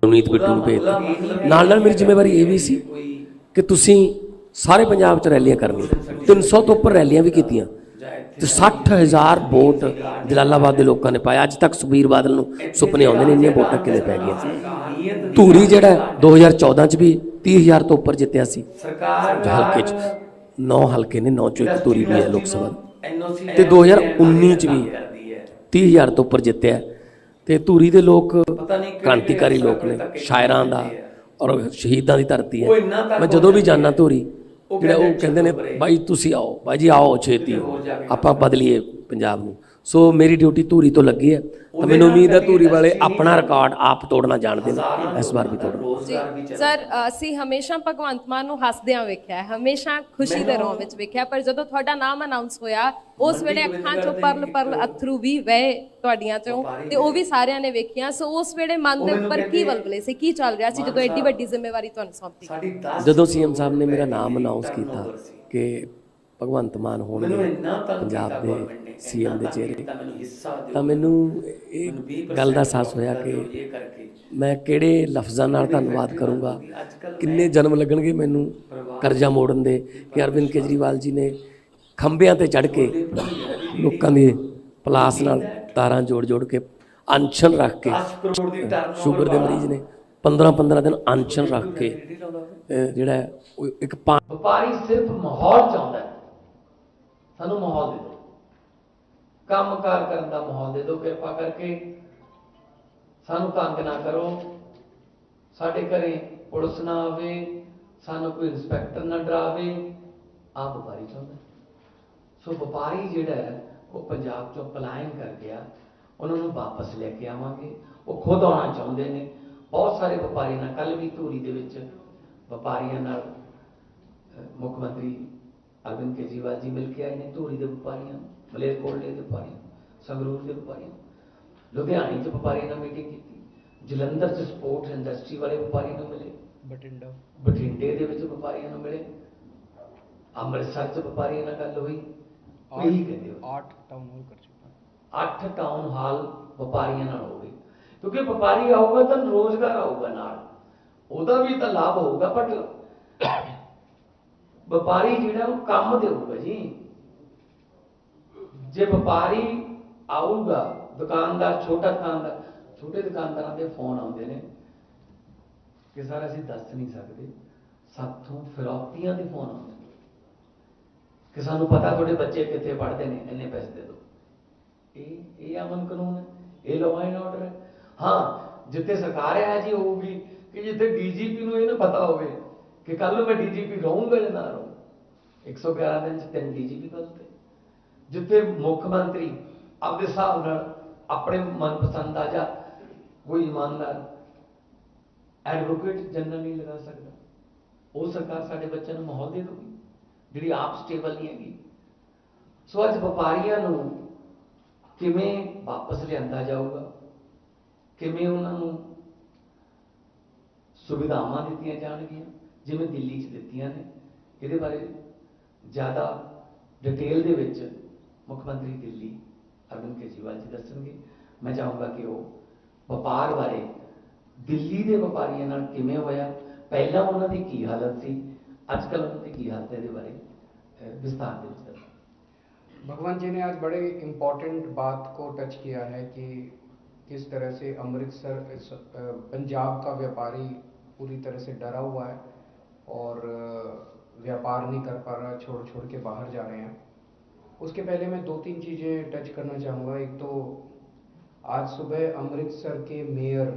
ਨਵਨੀਤ ਬਿੱਟੂ ਨੂੰ ਭੇਜਤਾ। ਨਾਲ ਨਾਲ ਮੇਰੀ ਜ਼ਿੰਮੇਵਾਰੀ ਇਹ ਵੀ ਸੀ ਕਿ ਤੁਸੀਂ ਸਾਰੇ ਪੰਜਾਬ 'ਚ ਰੈਲੀਆਂ ਕਰਨੀਆਂ। 300 ਤੋਂ ਉੱਪਰ ਰੈਲੀਆਂ ਵੀ ਕੀਤੀਆਂ ਤੇ 60,000 ਵੋਟ ਜਲਾਲਾਬਾਦ ਦੇ ਲੋਕਾਂ ਨੇ ਪਾਇਆ। ਅੱਜ ਤੱਕ ਸੁਖਬੀਰ ਬਾਦਲ ਨੂੰ ਸੁਪਨੇ ਆਉਂਦੇ ਨੇ ਇੰਨੀਆਂ ਵੋਟਾਂ ਕਿਵੇਂ ਪੈ ਗਈਆਂ। ਧੂਰੀ ਜਿਹੜਾ 2014 'ਚ ਵੀ 30,000 ਤੋਂ ਉੱਪਰ ਜਿੱਤਿਆ ਸੀ ਹਲਕੇ 'ਚ। 9 ਹਲਕੇ ਨੇ, 9 ਚੋਂ ਇੱਕ ਧੂਰੀ ਵੀ ਹੈ ਲੋਕ ਸਭਾ ਤੇ 2019 'ਚ ਵੀ 30,000 ਤੋਂ ਉੱਪਰ ਜਿੱਤਿਆ। ਤੇ ਧੂਰੀ ਦੇ ਲੋਕ ਕ੍ਰਾਂਤੀਕਾਰੀ ਲੋਕ ਨੇ, ਸ਼ਾਇਰਾਂ ਦਾ ਔਰ ਸ਼ਹੀਦਾਂ ਦੀ ਧਰਤੀ ਹੈ। ਮੈਂ ਜਦੋਂ ਵੀ ਜਾਂਦਾ ਧੂਰੀ ਜਿਹੜਾ ਉਹ ਕਹਿੰਦੇ ਨੇ ਬਾਈ ਤੁਸੀਂ ਆਓ, ਬਾਈ ਜੀ ਆਓ ਛੇਤੀ ਆਪਾਂ ਬਦਲੀਏ ਪੰਜਾਬ ਨੂੰ। ਸੋ ਮੇਰੀ ਡਿਊਟੀ ਧੂਰੀ ਤੋਂ ਲੱਗੀ ਹੈ ਤਾਂ ਮੈਨੂੰ ਉਮੀਦ ਹੈ ਧੂਰੀ ਵਾਲੇ ਆਪਣਾ ਰਿਕਾਰਡ ਆਪ ਤੋੜਨਾ ਜਾਣਦੇ ਨੇ, ਇਸ ਵਾਰ ਵੀ ਤੋੜਨਾ। ਜੀ ਸਰ, ਅਸੀਂ ਹਮੇਸ਼ਾ ਭਗਵੰਤ ਮਾਨ ਨੂੰ ਹੱਸਦਿਆਂ ਵੇਖਿਆ, ਹਮੇਸ਼ਾ ਖੁਸ਼ੀ ਦੇ ਰੋਹ ਵਿੱਚ ਵੇਖਿਆ, ਪਰ ਜਦੋਂ ਤੁਹਾਡਾ ਨਾਮ ਅਨਾਉਂਸ ਹੋਇਆ ਉਸ ਵੇਲੇ ਅੱਖਾਂ ਚੋਂ ਪਰਲ ਪਰਲ ਅੱਥਰੂ ਵੀ ਵਹੇ ਤੁਹਾਡੀਆਂ ਚੋਂ, ਤੇ ਉਹ ਵੀ ਸਾਰਿਆਂ ਨੇ ਵੇਖਿਆ। ਸੋ ਉਸ ਵੇਲੇ ਮਨ ਦੇ ਉੱਪਰ ਕੀ ਵਲਵਲੇ ਸੀ, ਕੀ ਚੱਲ ਰਿਹਾ ਸੀ ਜਦੋਂ ਐਡੀ ਵੱਡੀ ਜ਼ਿੰਮੇਵਾਰੀ ਤੁਹਾਨੂੰ ਸੌਂਪੀ? ਜਦੋਂ ਸੀਐਮ ਸਾਹਿਬ ਨੇ ਮੇਰਾ ਨਾਮ ਅਨਾਉਂਸ ਕੀਤਾ ਕਿ ਭਗਵੰਤ ਮਾਨ ਹੋਣਗੇ ਪੰਜਾਬ ਦੇ ਸੀਐਮ ਦੇ ਚਿਹਰੇ, ਤਾਂ ਮੈਨੂੰ ਇਹ ਗੱਲ ਦਾ ਅਹਿਸਾਸ ਹੋਇਆ ਕਿ ਮੈਂ ਕਿਹੜੇ ਲਫ਼ਜ਼ਾਂ ਨਾਲ ਧੰਨਵਾਦ ਕਰੂੰਗਾ, ਕਿੰਨੇ ਜਨਮ ਲੱਗਣਗੇ ਮੈਨੂੰ ਕਰਜ਼ਾ ਮੋੜਨ ਦੇ ਕਿ ਅਰਵਿੰਦ ਕੇਜਰੀਵਾਲ ਜੀ ਨੇ ਖੰਭਿਆਂ ਤੇ ਚੜ੍ਹ ਕੇ ਲੋਕਾਂ ਦੇ ਪਲਾਸ ਨਾਲ ਤਾਰਾਂ ਜੋੜ ਜੋੜ ਕੇ ਅਨਸ਼ਨ ਰੱਖ ਕੇ, ਸ਼ੂਗਰ ਦੇ ਮਰੀਜ਼ ਨੇ 15-15 ਦਿਨ ਅਨਸ਼ਨ ਰੱਖ ਕੇ ਜਿਹੜਾ ਇੱਕ ਵਪਾਰੀ ਸਿਰਫ ਮਾਹੌਲ ਚਾਹੁੰਦਾ ਹੈ, ਸਾਨੂੰ ਮਾਹੌਲ ਦੇ ਦਿਓ, ਕੰਮਕਾਰ ਕਰਨ ਦਾ ਮਾਹੌਲ ਦੇ ਦਿਓ, ਕਿਰਪਾ ਕਰਕੇ ਸਾਨੂੰ ਤੰਗ ਨਾ ਕਰੋ, ਸਾਡੇ ਘਰੇ ਪੁਲਿਸ ਨਾ ਆਵੇ, ਸਾਨੂੰ ਕੋਈ ਇੰਸਪੈਕਟਰ ਨਾ ਡਰਾਵੇ। ਆਹ ਵਪਾਰੀ ਚਾਹੁੰਦਾ। ਸੋ ਵਪਾਰੀ ਜਿਹੜਾ ਹੈ ਉਹ ਪੰਜਾਬ ਚੋਂ ਪਲਾਇਨ ਕਰ ਗਿਆ, ਉਹਨਾਂ ਨੂੰ ਵਾਪਸ ਲੈ ਕੇ ਆਵਾਂਗੇ। ਉਹ ਖੁਦ ਆਉਣਾ ਚਾਹੁੰਦੇ ਨੇ। ਬਹੁਤ ਸਾਰੇ ਵਪਾਰੀ ਨਾਲ ਕੱਲ੍ਹ ਵੀ ਧੂਰੀ ਦੇ ਵਿੱਚ ਵਪਾਰੀਆਂ ਨਾਲ ਮੁੱਖ ਮੰਤਰੀ ਅਰਵਿੰਦ ਕੇਜਰੀਵਾਲ ਜੀ ਮਿਲ ਕੇ ਆਏ ਨੇ। ਧੂਰੀ ਦੇ ਵਪਾਰੀਆਂ, ਮਲੇਰਕੋਟਲੇ ਦੇ ਵਪਾਰੀਆਂ, ਸੰਗਰੂਰ ਦੇ ਵਪਾਰੀਆਂ, ਲੁਧਿਆਣੇ 'ਚ ਵਪਾਰੀਆਂ ਨਾਲ ਮੀਟਿੰਗ ਕੀਤੀ, ਜਲੰਧਰ 'ਚ ਸਪੋਰਟ ਇੰਡਸਟਰੀ ਵਾਲੇ ਵਪਾਰੀਆਂ ਨੂੰ ਮਿਲੇ, ਬਠਿੰਡੇ ਦੇ ਵਿੱਚ ਵਪਾਰੀਆਂ ਨੂੰ ਮਿਲੇ, ਅੰਮ੍ਰਿਤਸਰ 'ਚ ਵਪਾਰੀਆਂ ਨਾਲ ਗੱਲ ਹੋਈ। ਇਹੀ ਕਹਿੰਦੇ ਹੋ 8 ਟਾਊਨ ਹਾਲ ਕਰ ਚੁੱਕਾ, 8 ਟਾਊਨ ਹਾਲ ਵਪਾਰੀਆਂ ਨਾਲ ਹੋ ਗਏ। ਕਿਉਂਕਿ ਵਪਾਰੀ ਆਊਗਾ ਤਾਂ ਰੋਜ਼ਗਾਰ ਆਊਗਾ, ਨਾਲ ਉਹਦਾ ਵੀ ਤਾਂ ਲਾਭ ਹੋਊਗਾ, ਬਟ ਵਪਾਰੀ ਜਿਹੜਾ ਉਹ ਕੰਮ ਦੇਊਗਾ ਜੀ। ਜੇ ਵਪਾਰੀ ਆਊਗਾ, ਦੁਕਾਨਦਾਰ, ਛੋਟੇ ਦੁਕਾਨਦਾਰਾਂ ਦੇ ਫੋਨ ਆਉਂਦੇ ਨੇ ਕਿ ਸਰ ਅਸੀਂ ਦੱਸ ਨਹੀਂ ਸਕਦੇ, ਸਾਥੋਂ ਫਿਰੌਤੀਆਂ ਦੇ ਫੋਨ ਆਉਂਦੇ ਨੇ ਕਿ ਸਾਨੂੰ ਪਤਾ ਤੁਹਾਡੇ ਬੱਚੇ ਕਿੱਥੇ ਪੜ੍ਹਦੇ ਨੇ, ਇੰਨੇ ਪੈਸੇ ਦੇ ਦਿਓ। ਇਹ ਅਮਨ ਕਾਨੂੰਨ ਹੈ, ਇਹ ਲਾਅ ਐਂਡ ਆਰਡਰ ਹੈ। ਹਾਂ, ਜਿੱਥੇ ਸਰਕਾਰ ਹੈ ਜੀ ਹੋਊਗੀ ਕਿ ਜਿੱਥੇ ਡੀਜੀਪੀ ਨੂੰ ਇਹ ਨਾ ਪਤਾ ਹੋਵੇ ਕਿ ਕੱਲ ਨੂੰ ਮੈਂ ਡੀਜੀਪੀ ਰਹੂੰਗਾ ਜਾਂ ਨਾ ਰਹੂੰ। 111 ਦਿਨ 'ਚ 3 ਡੀਜੀਪੀ ਬਦਲਦੇ। ਜਿੱਥੇ ਮੁੱਖ ਮੰਤਰੀ ਆਪਦੇ ਹਿਸਾਬ ਨਾਲ ਆਪਣੇ ਮਨਪਸੰਦ ਦਾ ਜਾਂ ਕੋਈ ਇਮਾਨਦਾਰ ਐਡਵੋਕੇਟ ਜਨਰਲ ਨਹੀਂ ਲਗਾ ਸਕਦਾ, ਉਹ ਸਰਕਾਰ ਸਾਡੇ ਬੱਚਿਆਂ ਨੂੰ ਮਾਹੌਲ ਦੇ ਦਊਗੀ ਜਿਹੜੀ ਆਪ ਸਟੇਬਲ ਨਹੀਂ ਹੈਗੀ। ਸੋ ਅੱਜ ਵਪਾਰੀਆਂ ਨੂੰ ਕਿਵੇਂ ਵਾਪਸ ਲਿਆਂਦਾ ਜਾਊਗਾ, ਕਿਵੇਂ ਉਹਨਾਂ ਨੂੰ ਸੁਵਿਧਾਵਾਂ ਦਿੱਤੀਆਂ ਜਾਣਗੀਆਂ ਜਿਵੇਂ ਦਿੱਲੀ 'ਚ ਦਿੱਤੀਆਂ ਨੇ, ਇਹਦੇ ਬਾਰੇ ਜ਼ਿਆਦਾ ਡਿਟੇਲ ਦੇ ਵਿੱਚ ਮੁੱਖ ਮੰਤਰੀ ਦਿੱਲੀ ਅਰਵਿੰਦ ਕੇਜਰੀਵਾਲ ਜੀ ਦੱਸਣਗੇ। ਮੈਂ ਚਾਹੂੰਗਾ ਕਿ ਉਹ ਵਪਾਰ ਬਾਰੇ, ਦਿੱਲੀ ਦੇ ਵਪਾਰੀਆਂ ਨਾਲ ਕਿਵੇਂ ਹੋਇਆ, ਪਹਿਲਾਂ ਉਹਨਾਂ ਦੀ ਕੀ ਹਾਲਤ ਸੀ, ਅੱਜ ਕੱਲ੍ਹ ਉਹਨਾਂ ਦੀ ਕੀ हालत है, इसके बारे विस्तार से बताइए। भगवंत जी ने आज बड़े इम्पोर्टेंट बात को टच किया है कि किस तरह से अमृतसर पंजाब का व्यापारी पूरी तरह से डरा हुआ है और व्यापार नहीं कर पा रहा, छोड़ छोड़ के बाहर जा रहे हैं। उसके पहले मैं 2-3 चीज़ें टच करना चाहूँगा। एक तो आज सुबह अमृतसर के मेयर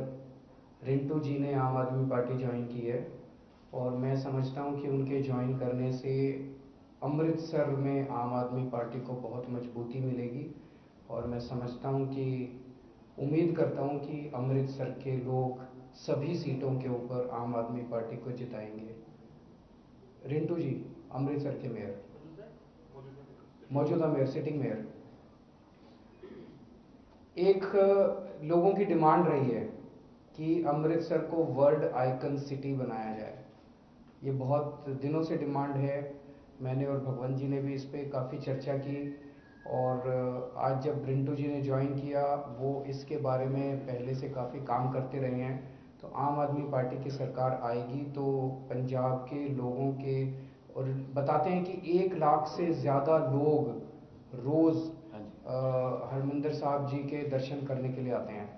रिंटू जी ने आम आदमी पार्टी ज्वाइन की है और मैं समझता हूँ कि उनके ज्वाइन करने से अमृतसर में आम आदमी पार्टी को बहुत मजबूती मिलेगी और मैं समझता हूँ कि उम्मीद करता हूँ कि अमृतसर के लोग सभी सीटों के ऊपर आम आदमी पार्टी को जिताएंगे। रिंटू जी, अमृतसर के मेयर, मौजूदा मेयर, सिटिंग मेयर, एक लोगों की डिमांड रही है कि अमृतसर को वर्ल्ड आइकन सिटी बनाया जाए। ये बहुत दिनों से डिमांड है। मैंने और भगवंत जी ने भी इस पर काफ़ी चर्चा की और आज जब रिंटू जी ने ज्वाइन किया, वो इसके बारे में पहले से काफ़ी काम करते रहे हैं। तो आम आदमी पार्टी की सरकार आएगी तो पंजाब के लोगों के, और बताते हैं कि 1 लाख से ज़्यादा लोग रोज़ हरमिंदर साहब जी के दर्शन करने के लिए आते हैं।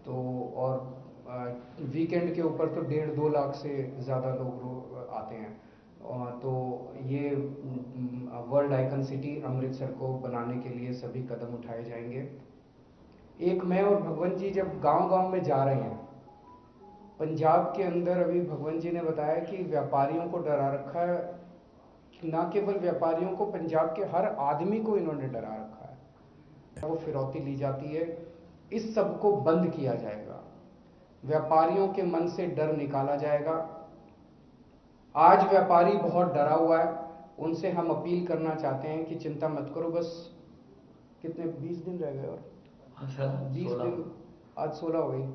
तो और वीकेंड के ऊपर तो 1.5-2 लाख से ज़्यादा लोग आते हैं। तो ये वर्ल्ड आइकन सिटी अमृतसर को बनाने के लिए सभी कदम उठाए जाएंगे। एक मैं और भगवंत जी जब गांव-गांव में जा रहे हैं, पंजाब के अंदर अभी भगवंत जी ने बताया कि व्यापारियों को डरा रखा है, ना केवल व्यापारियों को, पंजाब के हर आदमी को इन्होंने डरा रखा है। वो फिरौती ली जाती है, इस सब को बंद किया जाएगा, व्यापारियों के मन से डर निकाला जाएगा। आज व्यापारी बहुत डरा हुआ है, उनसे हम अपील करना चाहते हैं कि चिंता मत करो, बस कितने 20 दिन रह गए और 20 दिन, आज 16 हो गई,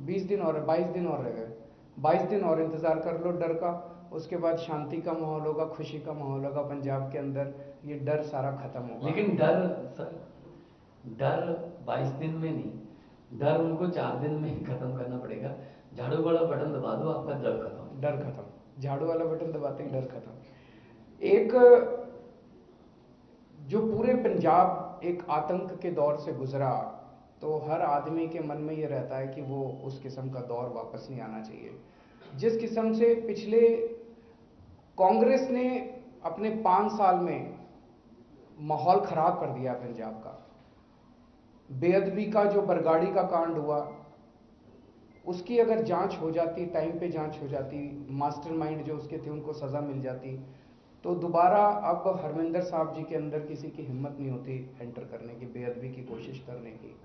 20 दिन और 22 दिन और रह गए, 22 दिन और इंतजार कर लो डर का। उसके बाद शांति का माहौल होगा, खुशी का माहौल होगा पंजाब के अंदर, ये डर सारा खत्म होगा। लेकिन डर सर, डर 22 दिन में नहीं, डर उनको 4 दिन में ही खत्म करना पड़ेगा। झाड़ू वाला बटन दबा दो, आपका डर खत्म। डर खत्म, झाड़ू वाला बटन दबाते ही डर खत्म। एक जो पूरे पंजाब एक आतंक के दौर से गुजरा, तो हर आदमी के मन में ये रहता है कि वो उस किस्म का दौर वापस नहीं आना चाहिए। जिस किस्म से पिछले कांग्रेस ने अपने 5 साल में माहौल खराब कर दिया पंजाब का, बेअदबी का जो बरगाड़ी का कांड हुआ, उसकी अगर जांच हो जाती, टाइम पे जांच हो जाती, मास्टरमाइंड जो उसके थे उनको सजा मिल जाती, तो दोबारा अब हरमिंदर साहब जी के अंदर किसी की हिम्मत नहीं होती एंटर करने की, बेअदबी की कोशिश करने की।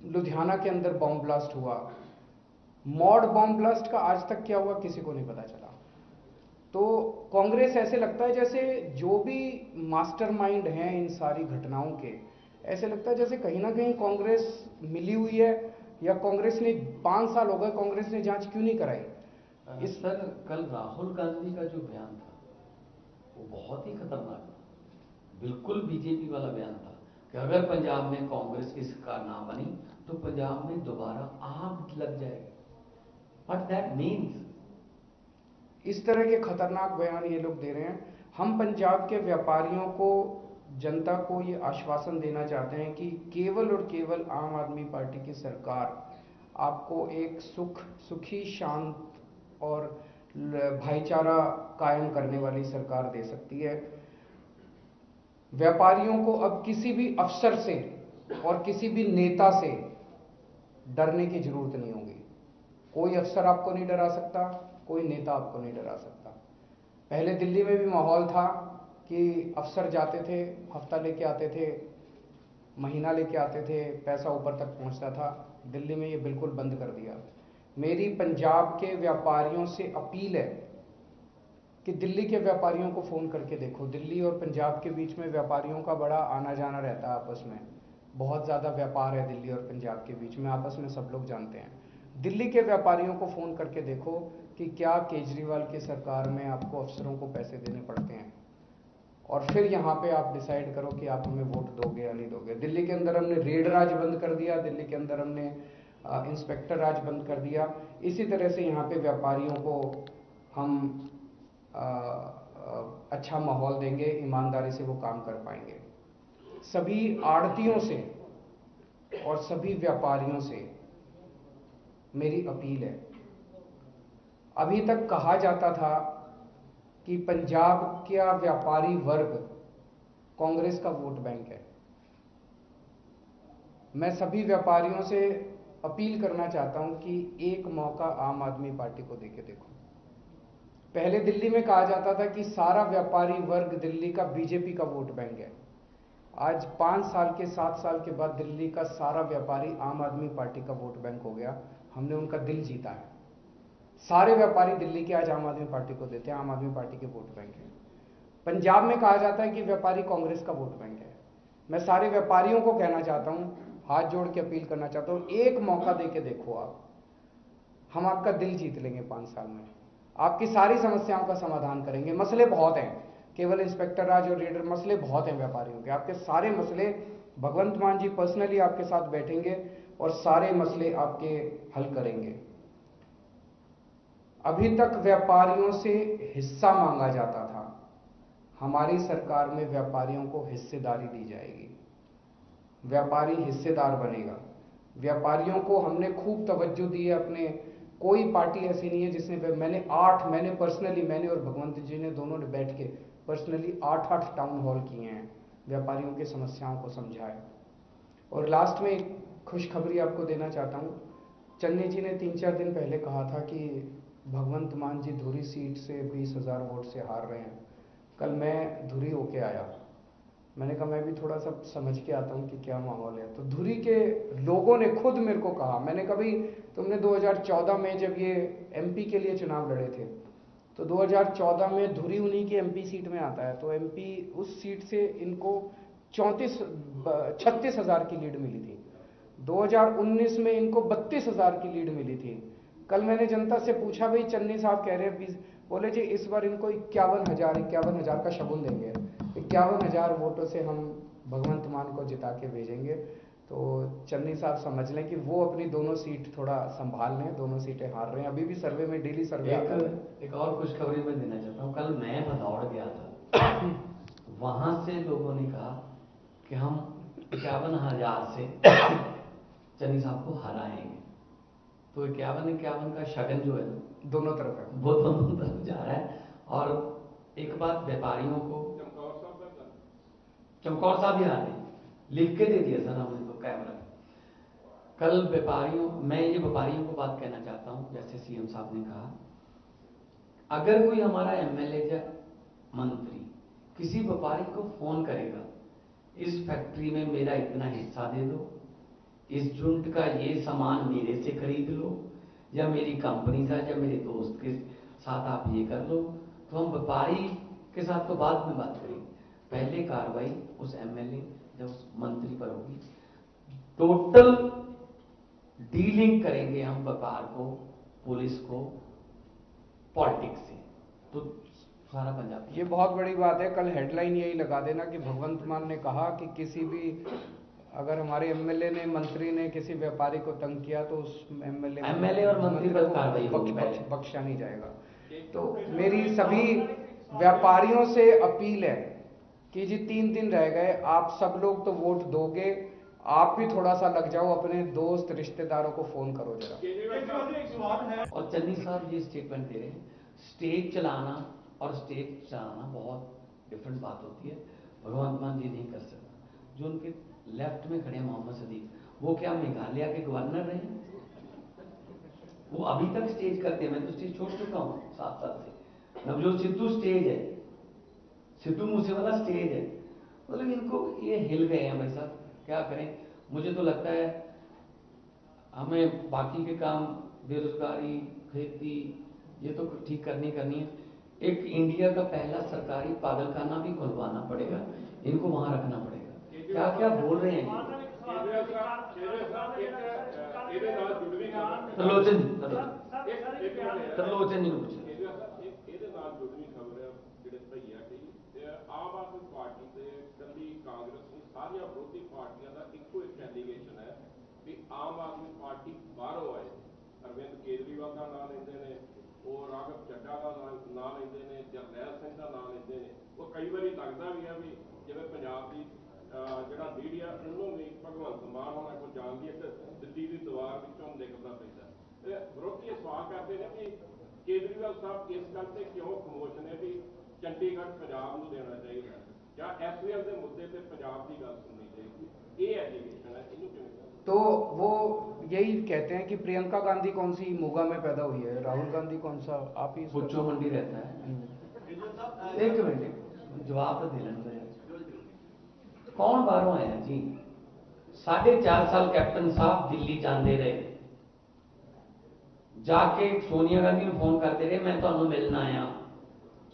लुधियाना के अंदर बॉम्ब ब्लास्ट हुआ, मॉड बॉम्ब ब्लास्ट का आज तक क्या हुआ किसी को नहीं पता चला। तो कांग्रेस ऐसे लगता है जैसे जो भी मास्टरमाइंड हैं इन सारी घटनाओं के, ऐसे लगता है जैसे कहीं ना कहीं कांग्रेस मिली हुई है, या कांग्रेस ने 5 साल हो गए, कांग्रेस ने जांच क्यों नहीं कराई। इस सर कल राहुल गांधी का जो बयान था वो बहुत ही खतरनाक था, बिल्कुल बीजेपी वाला बयान था कि अगर पंजाब में कांग्रेस की सरकार ना बनी तो पंजाब में दोबारा आग लग जाएगी। What that means? इस तरह के खतरनाक बयान ये लोग दे रहे हैं। हम पंजाब के व्यापारियों को, जनता को ये आश्वासन देना चाहते हैं कि केवल और केवल आम आदमी पार्टी की सरकार आपको एक सुखी, शांत और भाईचारा कायम करने वाली सरकार दे सकती है। व्यापारियों को अब किसी भी अफसर से और किसी भी नेता से डरने की जरूरत नहीं होगी। कोई अफसर आपको नहीं डरा सकता, कोई नेता आपको नहीं डरा सकता। पहले दिल्ली में भी माहौल था कि अफसर जाते थे, हफ्ता लेके आते थे, महीना लेके आते थे, पैसा ऊपर तक पहुंचता था। दिल्ली में ये बिल्कुल बंद कर दिया। मेरी पंजाब के व्यापारियों से अपील है कि दिल्ली के व्यापारियों को फ़ोन करके देखो। दिल्ली और पंजाब के बीच में व्यापारियों का बड़ा आना जाना रहता है आपस में, बहुत ज़्यादा व्यापार है दिल्ली और पंजाब के बीच में, आपस में सब लोग जानते हैं। दिल्ली के व्यापारियों को फ़ोन करके देखो कि क्या केजरीवाल की सरकार में आपको अफसरों को पैसे देने पड़ते हैं, और फिर यहाँ पे आप डिसाइड करो कि आप हमें वोट दोगे या नहीं दोगे। दिल्ली के अंदर हमने रेड राज बंद कर दिया, दिल्ली के अंदर हमने इंस्पेक्टर राज बंद कर दिया। इसी तरह से यहाँ पे व्यापारियों को हम अच्छा माहौल देंगे, ईमानदारी से वो काम कर पाएंगे। सभी आड़तियों से और सभी व्यापारियों से मेरी अपील है। अभी तक कहा जाता था कि पंजाब का व्यापारी वर्ग कांग्रेस का वोट बैंक है। मैं सभी व्यापारियों से अपील करना चाहता हूं कि एक मौका आम आदमी पार्टी को देके देखो। पहले दिल्ली में कहा जाता था कि सारा व्यापारी वर्ग दिल्ली का बीजेपी का वोट बैंक है। आज 5 साल के 7 साल के बाद दिल्ली का सारा व्यापारी आम आदमी पार्टी का वोट बैंक हो गया। हमने उनका दिल जीता है। सारे व्यापारी दिल्ली के आज आम आदमी पार्टी को देते हैं, आम आदमी पार्टी के वोट बैंक है। पंजाब में कहा जाता है कि व्यापारी कांग्रेस का वोट बैंक है। मैं सारे व्यापारियों को कहना चाहता हूं, हाथ जोड़ के अपील करना चाहता हूं, एक मौका देके देखो आप, हम आपका दिल जीत लेंगे 5 साल में, आपकी सारी समस्याओं का समाधान करेंगे। मसले बहुत हैं, केवल इंस्पेक्टर राज और रेडर मसले बहुत हैं व्यापारियों के, आपके सारे मसले भगवंत मान जी पर्सनली आपके साथ बैठेंगे और सारे मसले आपके हल करेंगे। अभी तक व्यापारियों से हिस्सा मांगा जाता था, हमारी सरकार में व्यापारियों को हिस्सेदारी दी जाएगी, व्यापारी हिस्सेदार बनेगा। व्यापारियों को हमने खूब तवज्जो दी है अपने, कोई पार्टी ऐसी नहीं है जिसने, मैंने पर्सनली, मैंने और भगवंत जी ने दोनों ने बैठ के पर्सनली 8 टाउन हॉल किए हैं, व्यापारियों की समस्याओं को समझाए। और लास्ट में एक खुशखबरी आपको देना चाहता हूँ। चन्नी जी ने 3-4 दिन पहले कहा था कि भगवंत मान जी धुरी सीट से 20,000 वोट से हार रहे हैं। कल मैं धुरी होके आया, मैंने कहा मैं भी थोड़ा सा समझ के आता हूँ कि क्या माहौल है। तो धुरी के लोगों ने खुद मेरे को कहा, मैंने कभी, तुमने 2014 में जब ये एमपी के लिए चुनाव लड़े थे, तो 2014 में धुरी उन्हीं की एमपी सीट में आता है, तो एमपी उस सीट से इनको 36,000 की लीड मिली थी। 2019 में इनको 32,000 की लीड मिली थी। कल मैंने जनता से पूछा, भाई चन्नी साहब कह रहे हैं, बोले जी इस बार इनको 51,000 का शगुन देंगे, 51,000 वोटों से हम भगवंत मान को जिता के भेजेंगे। तो चन्नी साहब समझ लें कि वो अपनी दोनों सीट थोड़ा संभाल लें, दोनों सीटें हार रहे हैं। अभी भी सर्वे में डेली सर्वे आता है। एक और खुशखबरी मैं देना चाहता हूँ। कल मैं भदौड़ गया था, वहां से लोगों ने कहा कि हम 51,000 से चन्नी साहब को हराएंगे। तो 51 का शगन जो है दोनों तरफ है, वो दोनों तरफ जा रहा है। और एक बात व्यापारियों को, चमकौर साहब भी आ रहे हैं, लिख के दे दिया सर हमने तो कैमरा। कल व्यापारियों, मैं ये व्यापारियों को बात कहना चाहता हूं, जैसे सीएम साहब ने कहा, अगर कोई हमारा एमएलए या मंत्री किसी व्यापारी को फोन करेगा, इस फैक्ट्री में मेरा इतना हिस्सा दे दो, इस यूनिट का ये सामान मेरे से खरीद लो, या मेरी कंपनी का या मेरे दोस्त के साथ आप ये कर लो, तो हम व्यापारी के साथ तो बाद में बात करेंगे। पहले कार्रवाई उस एमएलए या उस मंत्री पर होगी। टोटल डीलिंग करेंगे हम व्यापार को, पुलिस को, पॉलिटिक्स से, तो सारा पंजाब। ये बहुत बड़ी बात है। कल हेडलाइन यही लगा देना कि भगवंत मान ने कहा कि किसी भी, अगर हमारे एमएलए ने, मंत्री ने किसी व्यापारी को तंग किया तो उस एमएलए और मंत्री पर कार्रवाई होगी, बख्शा नहीं जाएगा। तो मेरी सभी व्यापारियों से अपील है कि जी 3 दिन रह गए, आप सब लोग तो वोट दोगे, आप भी थोड़ा सा लग जाओ, अपने दोस्त रिश्तेदारों को फोन करो जरा। और चन्नी साहब ये स्टेटमेंट दे रहे हैं, स्टेज चलाना और स्टेज चलाना बहुत डिफरेंट बात होती है। भगवंत मान जी नहीं कर सकता। जो उनके लेफ्ट में खड़े हैं मोहम्मद सदीक, वो क्या मेघालय के गवर्नर रहे हैं? वो अभी तक स्टेज करते हैं। मैं तो स्टेज छोड़ चुका हूँ 7 साल से। नवजोत सिद्धू स्टेज है, सिद्धू मूसेवाला स्टेज है, मतलब इनको ये हिल गए हैं भाई साहब, क्या करें। मुझे तो लगता है हमें बाकी के काम, बेरोजगारी, खेती, ये तो ठीक करनी है। एक इंडिया का पहला सरकारी पागलखाना भी खुलवाना पड़ेगा, इनको वहां रखना पड़ेगा। क्या क्या बोल रहे हैं त्रिलोचन जी ने पूछा। ਆਮ ਆਦਮੀ ਪਾਰਟੀ ਦੇ ਕੱਲੀ ਕਾਂਗਰਸ ਨਹੀਂ, ਸਾਰੀਆਂ ਵਿਰੋਧੀ ਪਾਰਟੀਆਂ ਦਾ ਇੱਕੋ ਇੱਕ ਐਲੀਗੇਸ਼ਨ ਹੈ ਵੀ ਆਮ ਆਦਮੀ ਪਾਰਟੀ ਬਾਹਰੋਂ ਆਏ। ਅਰਵਿੰਦ ਕੇਜਰੀਵਾਲ ਦਾ ਨਾਂ ਲੈਂਦੇ ਨੇ, ਉਹ ਰਾਘਵ ਚੱਡਾ ਦਾ ਨਾਂ ਲੈਂਦੇ ਨੇ, ਜਰਨੈਲ ਸਿੰਘ ਦਾ ਨਾਂ ਲੈਂਦੇ ਨੇ। ਉਹ ਕਈ ਵਾਰੀ ਲੱਗਦਾ ਵੀ ਹੈ ਵੀ ਜਿਵੇਂ ਪੰਜਾਬ ਦੀ ਜਿਹੜਾ ਮੀਡੀਆ ਉਹਨੂੰ ਵੀ ਭਗਵੰਤ ਮਾਨ ਹੋਣਾ ਕੋਈ ਜਾਣਦੀ ਹੈ ਕਿ ਦਿੱਲੀ ਦੀ ਦੀਵਾਰ ਵਿੱਚੋਂ ਨਿਕਲਦਾ ਪੈਂਦਾ। ਵਿਰੋਧੀ ਸਵਾਲ ਕਰਦੇ ਨੇ ਕਿ ਕੇਜਰੀਵਾਲ ਸਾਹਿਬ ਇਸ ਗੱਲ ਤੇ ਕਿਉਂ ਖਾਮੋਸ਼ ਨੇ ਵੀ ਚੰਡੀਗੜ੍ਹ ਪੰਜਾਬ ਨੂੰ ਦੇਣਾ ਚਾਹੀਦਾ ਜਾਂ ਐਸਪੀਐਲ ਦੇ ਮੁੱਦੇ ਤੇ ਪੰਜਾਬ ਦੀ ਗੱਲ ਸੁਣਨੀ ਚਾਹੀਦੀ। ਇਹ ਐਲੀਗੇਸ਼ਨ है, ਇਹਨੂੰ ਕਿਵੇਂ? तो वो यही कहते हैं कि प्रियंका गांधी कौन सी मोगा में पैदा हुई है, राहुल गांधी कौन सा, आप ही पुच्चो मंडी रहता है। एक मिनट जवाब तो दे लेना यार। कौन बाहरों आया जी? 4.5 साल कैप्टन साहब दिल्ली जाते रहे, जाके सोनिया गांधी को फोन करते रहे, मैं तुम्हें मिलना आया।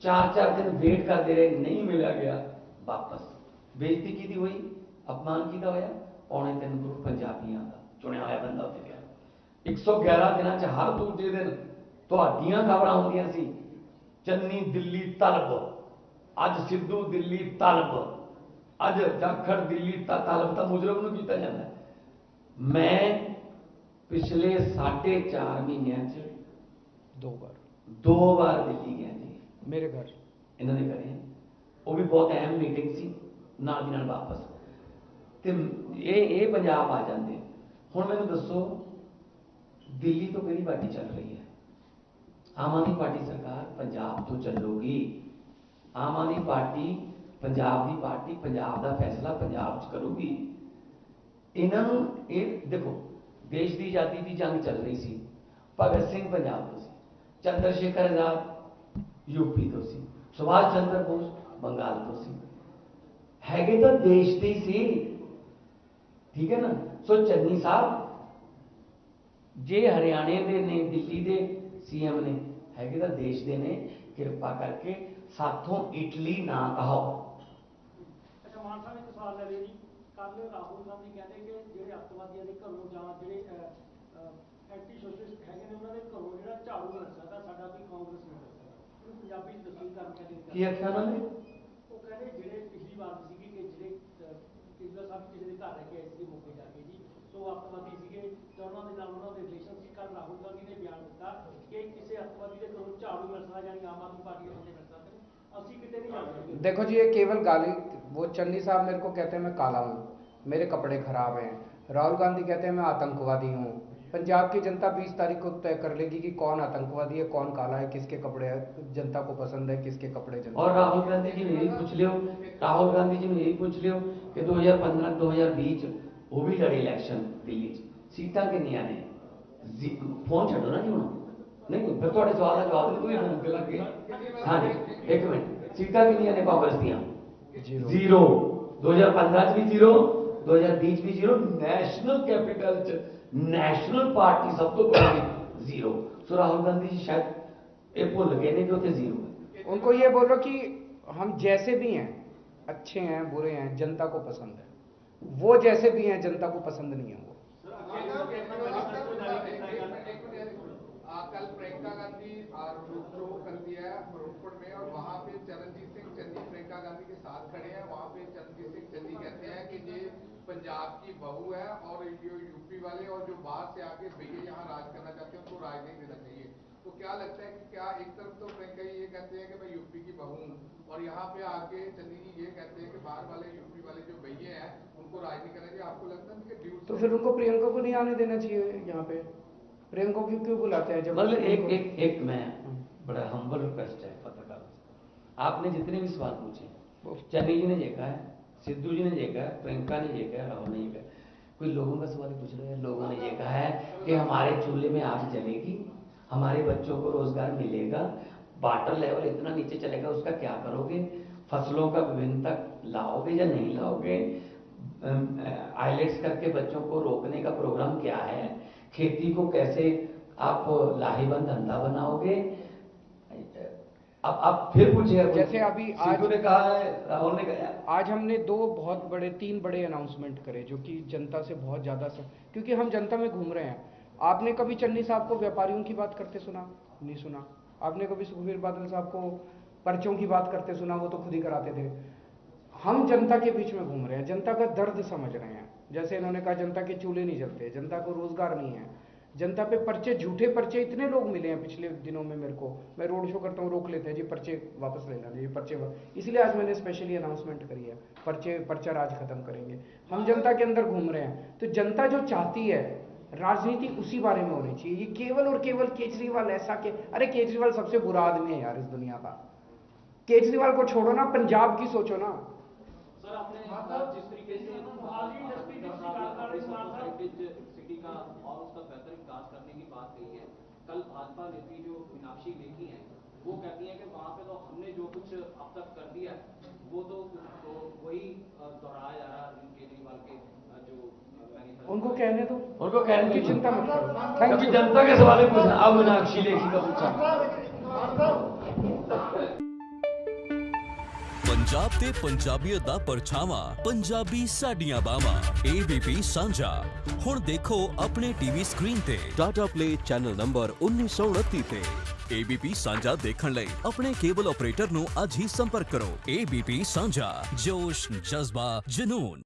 4-4 दिन वेट करते रहे, नहीं मिला गया, वापस। बेइज्जती की हुई, अपमान किया होया। 3.25 करोड़ पंजाबियों का चुनिया होया बंदा उत्ते गया। 111 दिनों च हर दूजे दिन तुहाडियां खबरां आउंदियां सी, चन्नी दिल्ली तलब, अज सिद्धू दिल्ली तलब, अज जाखड़ दिल्ली तलब। तो मुजरम नूं कीता जांदा है। मैं पिछले 4.5 महीनों च 2 बार 2 ਵਾਰ ਦਿੱਲੀ ਗਏ ਜੀ मेरे घर ਇਹਨਾਂ ਦੇ ਘਰੇ, ਉਹ ਵੀ ਬਹੁਤ ਅਹਿਮ ਮੀਟਿੰਗ ਸੀ, ਨਾਲ ਦੀ ਨਾਲ ਵਾਪਸ। ਤੇ ਇਹ ਪੰਜਾਬ ਆ ਜਾਂਦੇ। ਹੁਣ ਮੈਨੂੰ ਦੱਸੋ ਦਿੱਲੀ ਤੋਂ ਕਿਹੜੀ ਪਾਰਟੀ ਚੱਲ ਰਹੀ ਹੈ? ਆਮ ਆਦਮੀ ਪਾਰਟੀ ਸਰਕਾਰ ਪੰਜਾਬ ਤੋਂ ਚੱਲੂਗੀ। ਆਮ ਆਦਮੀ ਪਾਰਟੀ ਪੰਜਾਬ ਦੀ ਪਾਰਟੀ, ਪੰਜਾਬ ਦਾ ਫੈਸਲਾ ਪੰਜਾਬ 'ਚ ਕਰੂਗੀ। ਇਹਨਾਂ ਨੂੰ ਇਹ ਦੇਖੋ, ਦੇਸ਼ ਦੀ ਆਜ਼ਾਦੀ ਦੀ ਜੰਗ ਚੱਲ ਰਹੀ ਸੀ, ਭਗਤ ਸਿੰਘ ਪੰਜਾਬ ਤੋਂ ਸੀ, ਚੰਦਰ ਸ਼ੇਖਰ ਆਜ਼ਾਦ यूपी तो सी, सुभाष चंद्र बोस बंगाल तो सी, हैगे तो देश दी सी, ठीक है ना। सो चन्नी साहब जे हरियाणे दे ने, दिल्ली दे सीएम ने, हैगे तो देश दे ने, कृपा करके साथों इटली ना कहो। अच्छा मान साहब एक सवाल है जी, कल राहुल गांधी कहते कि ਜਿਹੜੇ ਅੱਤਵਾਦੀਆਂ ਦੇ ਘਰੋਂ ਜਾਂ ਜਿਹੜੇ ਐਂਟੀ ਸੋਸ਼ਲਿਸਟ ਹੈਗੇ ਨੇ ਉਹਨਾਂ ਦੇ ਘਰੋਂ ਜਿਹੜਾ ਝਾੜੂ ਨਹੀਂ ਸਕਦਾ, ਸਾਡਾ ਵੀ ਕਾਂਗਰਸ ਨਹੀਂ ਕਰ ਸਕਦਾ। ਉਹਨੂੰ ਪੰਜਾਬੀ ਚ ਦੱਸੋ ਕਰਨ ਕਹਿੰਦੇ ਕੀ ਆਖਿਆ ਉਹਨਾਂ ਨੇ? ਉਹ ਕਹਿੰਦੇ ਜਿਹੜੇ ਪਿਛਲੀ ਵਾਰ ਸੀਗੀ ਕਿ ਜਿਹੜੇ ਕੇਜਰੀਵਾਲ ਸਾਹਿਬ ਕਿਸੇ ਦੇ ਘਰ ਰਹਿ ਕੇ ਆਏ ਸੀ ਮੌਕੇ ਜਾ ਕੇ ਜੀ, ਸੋ ਅੱਤਵਾਦੀ ਸੀਗੇ ਤੇ ਉਹਨਾਂ ਦੇ ਨਾਲ ਉਹਨਾਂ ਦੇ ਰਿਲੇਸ਼ਨ ਸੀ। ਕੱਲ ਰਾਹੁਲ ਗਾਂਧੀ ਨੇ ਬਿਆਨ ਦਿੱਤਾ ਕਿ ਕਿਸੇ ਅੱਤਵਾਦੀ ਦੇ ਘਰੋਂ ਝਾੜੂ ਮਿਲ ਸਕਦਾ, ਯਾਨੀ ਆਮ ਆਦਮੀ ਪਾਰਟੀ ਦੇ ਬੰਦੇ ਮਿਲ ਸਕਦੇ। ਅਸੀਂ ਕਿਤੇ नहीं जा सकते। देखो जी, ये केवल गाली, वो चन्नी साहब मेरे को कहते हैं मैं काला हूँ, मेरे कपड़े खराब हैं, राहुल गांधी कहते हैं मैं आतंकवादी हूँ। पंजाब की जनता 20 तारीख को तय कर लेगी कि कौन आतंकवादी है, कौन काला है, किसके कपड़े जनता को पसंद है, किसके कपड़े जनता। और राहुल गांधी जी ने यही पूछ लियो, राहुल गांधी जी ने यही पूछ लियो कि 2015 2020 वो भी लड़े इलेक्शन दिल्ली सीटा किनिया ने, फोन छो ना जी, हूँ नहीं फिर थोड़े सवाल का जवाब तो फोन पे लग गए। हाँ जी, एक मिनट, सीटा किनिया ने कांग्रेस दियां? जीरो। 2015 भी जीरो, 2020 भी जीरो, नेशनल कैपिटल च नेशनल पार्टी सब तो बड़ी जीरो। सो राहुल गांधी जी शायद ये भूल गए ने कि उत्थे जीरो है। उनको ये बोलो कि हम जैसे भी हैं, अच्छे हैं बुरे हैं, जनता को पसंद है। वो जैसे भी हैं जनता को पसंद नहीं है वो। कल प्रियंका गांधी रोड शो कर दिया है फिरोजपुर में, और वहाँ पे चरणजीत सिंह चन्नी प्रियंका गांधी के साथ खड़े हैं। वहाँ पे चरणजीत सिंह चन्नी कहते हैं कि ये पंजाब की बहू है और ये यूपी वाले और जो बाहर से आके भैया यहाँ राज करना चाहते हैं उनको राज नहीं देना चाहिए। तो क्या लगता है कि क्या एक तरफ तो प्रियंका ये कहते हैं कि मैं यूपी की बहू हूँ, और यहाँ पे आके चन्नी जी ये कहते हैं कि बाहर वाले यूपी वाले जो भैया हैं उनको राज नहीं करना चाहिए। आपको लगता है कि तो फिर उनको प्रियंका को नहीं आने देना चाहिए यहाँ पे? प्रियंका को क्यों बुलाते हैं? जब मतलब एक मैं बड़ा हम्बल रिक्वेस्ट है पत्रकार, आपने जितने भी सवाल पूछे, चन्नी जी ने ये कहा है, सिद्धू जी ने ये कहा है, प्रियंका ने ये कहा है, राहुल ने ये कहा है, कोई लोगों का सवाल पूछ रहे हैं। लोगों ने ये कहा है कि हमारे चूल्हे में आग जलेगी, हमारे बच्चों को रोजगार मिलेगा, वाटर लेवल इतना नीचे चलेगा, उसका क्या करोगे? फसलों का विभिन्नता लाओगे या नहीं लाओगे? आइलेट्स करके बच्चों को रोकने का प्रोग्राम क्या है? खेती को कैसे आप लाहेबंद धंधा बनाओगे? अब फिर पूछिए, जैसे अभी आज ने कहा है, राहुल ने कहा, आज हमने तीन बड़े अनाउंसमेंट करे जो कि जनता से बहुत ज्यादा क्योंकि हम जनता में घूम रहे हैं। आपने कभी चन्नी साहब को व्यापारियों की बात करते सुना? नहीं सुना। आपने कभी सुखबीर बादल साहब को पर्चों की बात करते सुना? वो तो खुद ही कराते थे। हम जनता के बीच में घूम रहे हैं, जनता का दर्द समझ रहे हैं। जैसे इन्होंने कहा जनता के चूल्हे नहीं जलते, जनता को रोजगार नहीं है, जनता पे पर्चे, झूठे पर्चे इतने लोग मिले हैं पिछले दिनों में। मेरे को, मैं रोड शो करता हूँ, रोक लेते हैं जी, पर्चे वापस ले लेना जी, पर्चे इसलिए आज मैंने स्पेशली अनाउंसमेंट करी है, पर्चा राज खत्म करेंगे। हम जनता के अंदर घूम रहे हैं, तो जनता जो चाहती है राजनीति उसी बारे में होनी चाहिए। ये केवल और केवल केजरीवाल ऐसा के, अरे केजरीवाल सबसे बुरा आदमी है यार इस दुनिया का। केजरीवाल को छोड़ो ना, पंजाब की सोचो ना। सर आपने जिस तरीके से सिटी का और उसका बेहतर विकास करने की बात कही है, कल भाजपा नेत्री जो मीनाक्षी लेखी हैं वो कहती हैं कि वहाँ पे तो हमने जो कुछ अब तक कर दिया वो तो वही दोहराया जा रहा है केजरीवाल के जो उनको कहने दो, उनको कहने की चिंता मत करो। थैंक कभी यू। जनता के सवाल पूछना, अब मीनाक्षी लेखी का पूछा। पंजाब ते पंजाबीयत दा परछावा, पंजाबी साडियां बावां, ABP साझा। हुण देखो अपने टीवी स्क्रीन ते टाटा प्ले चैनल नंबर 1929 ते। ABP साझा देखण लई अपने केबल ऑपरेटर नूं अज ही संपर्क करो। ABP साझा, जोश, जज्बा, जुनून।